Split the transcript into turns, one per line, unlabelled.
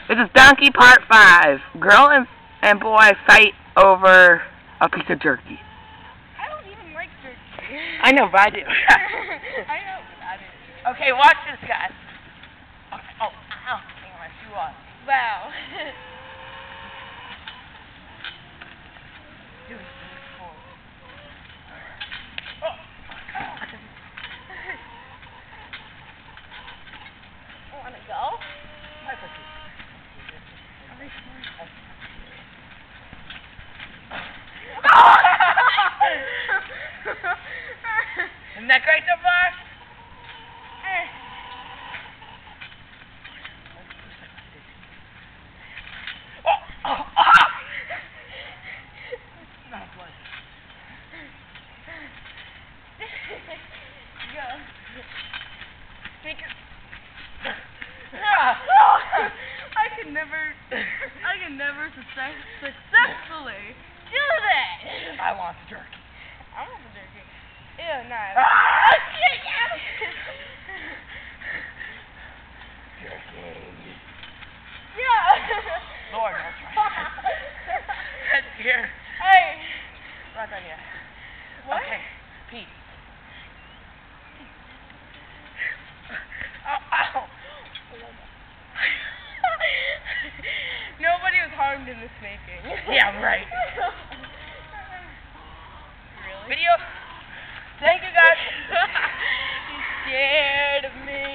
This is Donkey Part 5. Girl and boy fight over a piece of jerky.
I don't even like jerky.
I know, but I do.
I know, but I do.
Okay, watch this, guy. Okay. Oh, ow. Hang on, my shoe off.
Wow.
Dude, it's cold.
Wanna go?
That's okay. Isn't that great so far? Not blood.
Go.
Take it.
I can never successfully do that.
I want the jerky.
I want the jerky. Ew, nah.
Jerky.
Yeah.
Lord, I'll try. That's here.
Hey.
Not done yet.
What?
Okay, Pete. Ow.
Nobody was harmed in this making.
Yeah, right.
Really?
Video. Thank you, guys.
You scared of me.